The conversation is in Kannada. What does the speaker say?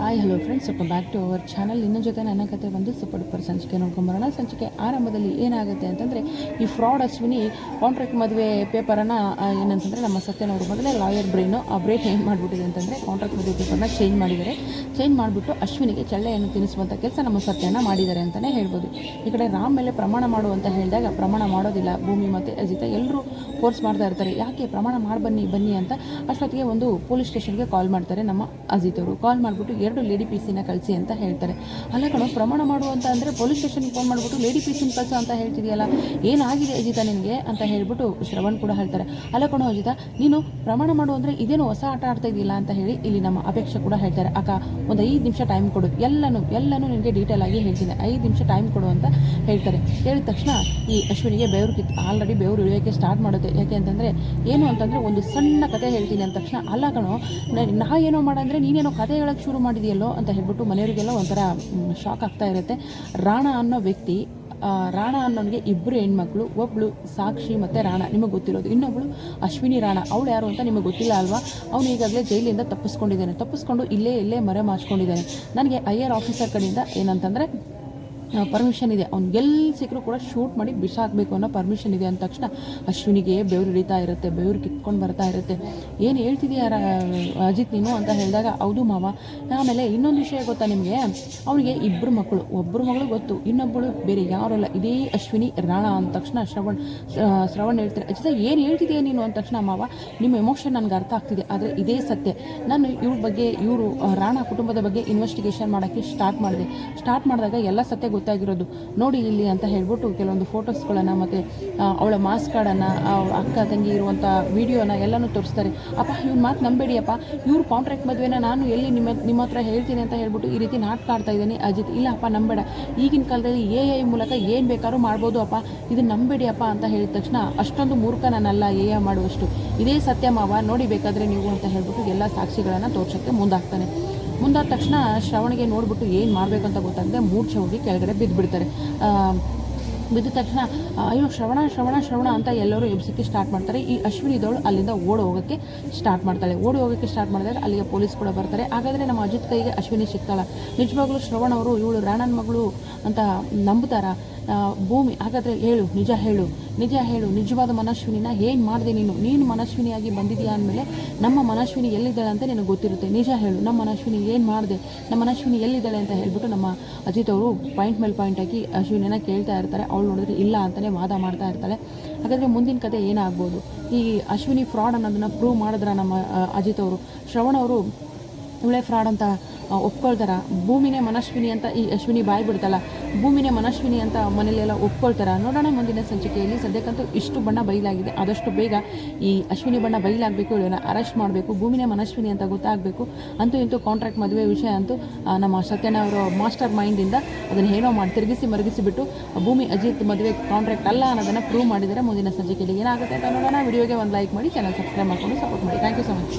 Hi hello friends, welcome back to our channel. ಇನ್ನು ಜೊತೆ ನನ್ನ ಕತೆ ಬಂದು ಸೂಪರ್ ಡೂಪರ್ ಸಂಚಿಕೆ ನೋಡ್ಕೊಂಬರೋಣ. ಸಂಚಿಕೆ ಆರಂಭದಲ್ಲಿ ಏನಾಗುತ್ತೆ ಅಂತಂದರೆ, ಈ ಫ್ರಾಡ್ ಅಶ್ವಿನಿ ಕಾಂಟ್ರಾಕ್ಟ್ ಮದುವೆ ಪೇಪರನ್ನು ಏನಂತಂದರೆ ನಮ್ಮ ಸತ್ಯನವರು ಮೊದಲೇ ಲಾಯರ್ ಬ್ರೈನು ಆ ಬ್ರೈನ್ ಏನು ಮಾಡಿಬಿಟ್ಟಿದೆ ಅಂತಂದರೆ ಕಾಂಟ್ರಾಕ್ಟ್ ಮದುವೆ ಪೇಪರ್ನ ಚೇಂಜ್ ಮಾಡಿದ್ದಾರೆ. ಚೇಂಜ್ ಮಾಡಿಬಿಟ್ಟು ಅಶ್ವಿನಿಗೆ ಚಳ್ಳೆಯನ್ನು ತಿನ್ನಿಸುವಂಥ ಕೆಲಸ ನಮ್ಮ ಸತ್ಯನ ಮಾಡಿದ್ದಾರೆ ಅಂತಲೇ ಹೇಳ್ಬೋದು. ಈ ಕಡೆ ರಾಮ್ ಮೇಲೆ ಪ್ರಮಾಣ ಮಾಡು ಅಂತ ಹೇಳಿದಾಗ ಪ್ರಮಾಣ ಮಾಡೋದಿಲ್ಲ ಭೂಮಿ ಮತ್ತು ಅಜಿತ ಎಲ್ಲರೂ ಫೋರ್ಸ್ ಮಾಡ್ತಾ ಇರ್ತಾರೆ. ಯಾಕೆ ಪ್ರಮಾಣ ಮಾಡಿ ಬನ್ನಿ ಅಂತ. ಅಷ್ಟೊತ್ತಿಗೆ ಒಂದು ಪೊಲೀಸ್ ಸ್ಟೇಷನ್ಗೆ ಕಾಲ್ ಮಾಡ್ತಾರೆ ನಮ್ಮ ಅಜಿತ್ ಅವರು. ಕಾಲ್ ಮಾಡಿಬಿಟ್ಟು 2 ಲೇಡಿ ಪೀಸಿನ ಕಳಿಸಿ ಅಂತ ಹೇಳ್ತಾರೆ. ಅಲ್ಲ ಕಣೋ, ಪ್ರಮಾಣ ಮಾಡು ಅಂತ ಅಂದರೆ ಪೊಲೀಸ್ ಸ್ಟೇಷನ್ಗೆ ಫೋನ್ ಮಾಡಿಬಿಟ್ಟು ಲೇಡಿ ಪೀಸಿನ ಕಳಿಸು ಅಂತ ಹೇಳ್ತಿದೆಯಲ್ಲ, ಏನಾಗಿದೆ ಅಜಿತ ನಿನಗೆ ಅಂತ ಹೇಳ್ಬಿಟ್ಟು ಶ್ರವಣ್ ಕೂಡ ಹೇಳ್ತಾರೆ. ಅಲ್ಲ ಕಣೋ ಅಜಿತ, ನೀನು ಪ್ರಮಾಣ ಮಾಡು ಅಂದರೆ ಇದೇನು ಹೊಸ ಆಟ ಆಡ್ತಾ ಇದೆಯಲ್ಲ ಅಂತ ಹೇಳಿ ಇಲ್ಲಿ ನಮ್ಮ ಅಪೇಕ್ಷೆ ಕೂಡ ಹೇಳ್ತಾರೆ. ಅಕ್ಕ ಒಂದು 5 ನಿಮಿಷ ಟೈಮ್ ಕೊಡು, ಎಲ್ಲನೂ ನಿನಗೆ ಡೀಟೇಲ್ ಆಗಿ ಹೇಳ್ತೀನಿ, 5 ನಿಮಿಷ ಟೈಮ್ ಕೊಡು ಅಂತ ಹೇಳ್ತಾರೆ. ಹೇಳಿದ ತಕ್ಷಣ ಈ ಅಶ್ವಿನಿಗೆ ಆಲ್ರೆಡಿ ಬೆವರು ಇಳಿಯೋಕ್ಕೆ ಸ್ಟಾರ್ಟ್ ಮಾಡುತ್ತೆ. ಯಾಕೆ ಅಂತಂದರೆ ಏನು ಅಂತಂದರೆ, ಒಂದು ಸಣ್ಣ ಕತೆ ಹೇಳ್ತೀನಿ ಅಂದ ತಕ್ಷಣ ಅಲ್ಲ ಕಣೋ, ನಾ ಏನೋ ಮಾಡಂದರೆ ನೀನೇನೋ ಕತೆ ಹೇಳೋಕ್ಕೆ ಶುರು ಮಾಡಿದೆಯಲ್ಲೋ ಅಂತ ಹೇಳ್ಬಿಟ್ಟು ಮನೆಯವರಿಗೆಲ್ಲ ಒಂಥರ ಶಾಕ್ ಆಗ್ತಾ ಇರುತ್ತೆ. ರಾಣಾ ಅನ್ನೋ ವ್ಯಕ್ತಿ, ರಾಣಾ ಅನ್ನೋನಿಗೆ 2 ಹೆಣ್ಮಕ್ಳು, ಒಬ್ಬಳು ಸಾಕ್ಷಿ ಮತ್ತು ರಾಣಾ ನಿಮಗೆ ಗೊತ್ತಿರೋದು, ಇನ್ನೊಬ್ಬಳು ಅಶ್ವಿನಿ ರಾಣಾ. ಅವಳು ಯಾರು ಅಂತ ನಿಮಗೆ ಗೊತ್ತಿಲ್ಲ ಅಲ್ವಾ? ಅವನು ಈಗಾಗಲೇ ಜೈಲಿಂದ ತಪ್ಪಿಸ್ಕೊಂಡು ಇಲ್ಲೇ ಮರೆ ಮಾಚ್ಕೊಂಡಿದ್ದಾನೆ. ನನಗೆ ಐಆರ್ ಆಫೀಸರ್ ಕಡೆಯಿಂದ ಏನಂತಂದರೆ ಪರ್ಮಿಷನ್ ಇದೆ, ಅವ್ನು ಎಲ್ಲಿ ಸಿಕ್ಕರೂ ಕೂಡ ಶೂಟ್ ಮಾಡಿ ಬಿಸಾಕಬೇಕು ಅನ್ನೋ ಪರ್ಮಿಷನ್ ಇದೆ ಅಂದ ತಕ್ಷಣ ಅಶ್ವಿನಿಗೆ ಬೆವರು ಹಿಡಿತಾ ಇರುತ್ತೆ, ಬೆವರು ಕಿತ್ಕೊಂಡು ಬರ್ತಾ ಇರುತ್ತೆ. ಏನು ಹೇಳ್ತಿದೀಯ ಅಜಿತ್ ನೀನು ಅಂತ ಹೇಳಿದಾಗ, ಹೌದು ಮಾವ. ಆಮೇಲೆ ಇನ್ನೊಂದು ವಿಷಯ ಗೊತ್ತಾ ನಿಮಗೆ, ಅವನಿಗೆ 2 ಮಕ್ಕಳು, ಒಬ್ಬರು ಮಗಳು ಗೊತ್ತು, ಇನ್ನೊಬ್ಬಳು ಬೇರೆ ಯಾರಲ್ಲ, ಇದೇ ಅಶ್ವಿನಿ ರಾಣಾ ಅಂದ ತಕ್ಷಣ ಶ್ರವಣ್ ಹೇಳ್ತಾರೆ, ಅಜಿತ ಏನು ಹೇಳ್ತಿದೆಯಾ ನೀನು ಅಂದ ತಕ್ಷಣ, ಮಾವ ನಿಮ್ಮ ಎಮೋಷನ್ ನನಗೆ ಅರ್ಥ ಆಗ್ತಿದೆ, ಆದರೆ ಇದೇ ಸತ್ಯ. ನಾನು ಇವರು ರಾಣಾ ಕುಟುಂಬದ ಬಗ್ಗೆ ಇನ್ವೆಸ್ಟಿಗೇಷನ್ ಮಾಡೋಕ್ಕೆ ಸ್ಟಾರ್ಟ್ ಮಾಡಿದಾಗ ಎಲ್ಲ ಸತ್ಯ ಗೊತ್ತಾಗಿರೋದು ನೋಡಿ ಇಲ್ಲಿ ಅಂತ ಹೇಳ್ಬಿಟ್ಟು ಕೆಲವೊಂದು ಫೋಟೋಸ್ಗಳನ್ನು ಮತ್ತು ಅವಳ ಮಾಸ್ ಕಾರ್ಡನ್ನು, ಅವಳ ಅಕ್ಕ ತಂಗಿ ಇರುವಂಥ ವಿಡಿಯೋನ ಎಲ್ಲನೂ ತೋರಿಸ್ತಾರೆ. ಅಪ್ಪ ಇವ್ನ ಮಾತು ನಂಬೇಡಿಯಪ್ಪ, ಇವ್ರು ಕಾಂಟ್ರಾಕ್ಟ್ ಮದುವೆನ ನಾನು ಎಲ್ಲಿ ನಿಮ್ಮ ಹತ್ರ ಹೇಳ್ತೀನಿ ಅಂತ ಹೇಳ್ಬಿಟ್ಟು ಈ ರೀತಿ ನಾಟಕ ಆಡ್ತಾ ಇದ್ದಾನೆ ಅಜಿತ್. ಇಲ್ಲ ಅಪ್ಪ ನಂಬೇಡ, ಈಗಿನ ಕಾಲದಲ್ಲಿ AI ಮೂಲಕ ಏನು ಬೇಕಾದ್ರೂ ಮಾಡ್ಬೋದು ಅಪ್ಪ, ಇದನ್ನು ನಂಬೇಡಿ ಅಪ್ಪ ಅಂತ ಹೇಳಿದ ತಕ್ಷಣ, ಅಷ್ಟೊಂದು ಮೂರ್ಖ ನಾನಲ್ಲ AI ಮಾಡುವಷ್ಟು, ಇದೇ ಸತ್ಯ ಮಾವ ನೋಡಿ ಬೇಕಾದರೆ ನೀವು ಅಂತ ಹೇಳ್ಬಿಟ್ಟು ಎಲ್ಲ ಸಾಕ್ಷಿಗಳನ್ನು ತೋರ್ಸೋಕ್ಕೆ ಮುಂದಾದ ತಕ್ಷಣ ಶ್ರವಣಿಗೆ ನೋಡ್ಬಿಟ್ಟು ಏನು ಮಾಡಬೇಕಂತ ಗೊತ್ತಾಗದೆ ಮೂರ್ಛೆ ಹೋಗಿ ಕೆಳಗಡೆ ಬಿದ್ದುಬಿಡ್ತಾರೆ. ಬಿದ್ದ ತಕ್ಷಣ ಅಯ್ಯೋ ಶ್ರವಣ ಅಂತ ಎಲ್ಲರೂ ಎಬ್ಸೋಕ್ಕೆ ಸ್ಟಾರ್ಟ್ ಮಾಡ್ತಾರೆ. ಈ ಅಶ್ವಿನಿದವಳು ಅಲ್ಲಿಂದ ಓಡಿ ಹೋಗೋಕ್ಕೆ ಸ್ಟಾರ್ಟ್ ಮಾಡಿದಾಗ ಅಲ್ಲಿಗೆ ಪೊಲೀಸ್ ಕೂಡ ಬರ್ತಾರೆ. ಹಾಗಾದರೆ ನಮ್ಮ ಅಜಿತ್ ಕೈಗೆ ಅಶ್ವಿನಿ ಸಿಗ್ತಾಳ, ನಿಜವಾಗ್ಲೂ ಶ್ರವಣ್ ಅವರು ಇವಳು ರಾಣನ ಮಗಳು ಅಂತ ನಂಬುತ್ತಾರ? ಭೂಮಿ ಹಾಗಾದರೆ ನಿಜ ಹೇಳು, ನಿಜವಾದ ಮನಶ್ವಿನಿನ ಏನು ಮಾಡಿದೆ ನೀನು ಮನಶ್ವಿನಿಯಾಗಿ ಬಂದಿದೆಯಾ ಅಂದಮೇಲೆ ನಮ್ಮ ಮನಶ್ವಿನಿ ಎಲ್ಲಿದ್ದಾಳೆ ಅಂತ ನಿನಗೆ ಗೊತ್ತಿರುತ್ತೆ, ನಿಜ ಹೇಳು, ನಮ್ಮ ಮನಶ್ವಿನಿ ಏನು ಮಾಡಿದೆ, ನಮ್ಮ ಮನಶ್ವಿನಿ ಎಲ್ಲಿದ್ದಾಳೆ ಅಂತ ಹೇಳ್ಬಿಟ್ಟು ನಮ್ಮ ಅಜಿತ್ ಅವರು ಪಾಯಿಂಟ್ ಮೇಲೆ ಪಾಯಿಂಟ್ ಹಾಕಿ ಅಶ್ವಿನಿನ ಕೇಳ್ತಾ ಇರ್ತಾರೆ. ಅವಳು ನೋಡಿದ್ರೆ ಇಲ್ಲ ಅಂತಲೇ ವಾದ ಮಾಡ್ತಾ ಇರ್ತಾಳೆ. ಹಾಗಾದರೆ ಮುಂದಿನ ಕತೆ ಏನಾಗ್ಬೋದು? ಈ ಅಶ್ವಿನಿ ಫ್ರಾಡ್ ಅನ್ನೋದನ್ನು ಪ್ರೂವ್ ಮಾಡಿದ್ರ ನಮ್ಮ ಅಜಿತ್ ಅವರು? ಶ್ರವಣ್ ಅವರು ಇವಳೆ ಫ್ರಾಡ್ ಅಂತ ಒಪ್ಕೊಳ್ತಾರ? ಭೂಮಿನೇ ಮನಶ್ವಿನಿ ಅಂತ ಈ ಅಶ್ವಿನಿ ಬಾಯಿ ಬಿಡ್ತಲ್ಲ, ಭೂಮಿನೇ ಮನಶ್ವಿನಿ ಅಂತ ಮನೇಲೆಲ್ಲ ಒಪ್ಕೊಳ್ತಾರ? ನೋಡೋಣ ಮುಂದಿನ ಸಂಚಿಕೆಯಲ್ಲಿ. ಸದ್ಯಕ್ಕಂತೂ ಇಷ್ಟು ಬಣ್ಣ ಬಯಲಾಗಿದೆ, ಆದಷ್ಟು ಬೇಗ ಈ ಅಶ್ವಿನಿ ಬಣ್ಣ ಬಯಲಾಗಬೇಕು, ಇವಳನ್ನ ಅರೆಸ್ಟ್ ಮಾಡಬೇಕು, ಭೂಮಿನೇ ಮನಶ್ವಿನಿ ಅಂತ ಗೊತ್ತಾಗಬೇಕು. ಇಂತೂ ಕಾಂಟ್ರಾಕ್ಟ್ ಮದುವೆ ವಿಷಯ ಅಂತೂ ನಮ್ಮ ಸತ್ಯನ ಅವರ ಮಾಸ್ಟರ್ ಮೈಂಡಿಂದ ಅದನ್ನು ಏನೋ ಮಾಡಿ ಮರಗಿಸಿಬಿಟ್ಟು ಭೂಮಿ ಅಜಿತ್ ಮದುವೆ ಕಾಂಟ್ರಾಕ್ಟ್ ಅಲ್ಲ ಅನ್ನೋದನ್ನು ಪ್ರೂವ್ ಮಾಡಿದರೆ ಮುಂದಿನ ಸಂಚಿಕೆಯಲ್ಲಿ ಏನಾಗುತ್ತೆ ಅಂತ ನೋಡೋಣ. ವಿಡಿಯೋಗೆ ಒಂದು ಲೈಕ್ ಮಾಡಿ, ಚಾನಲ್ ಸಬ್ಸ್ಕ್ರೈಬ್ ಮಾಡಿಕೊಂಡು ಸಪೋರ್ಟ್ ಮಾಡಿ. Thank you so much.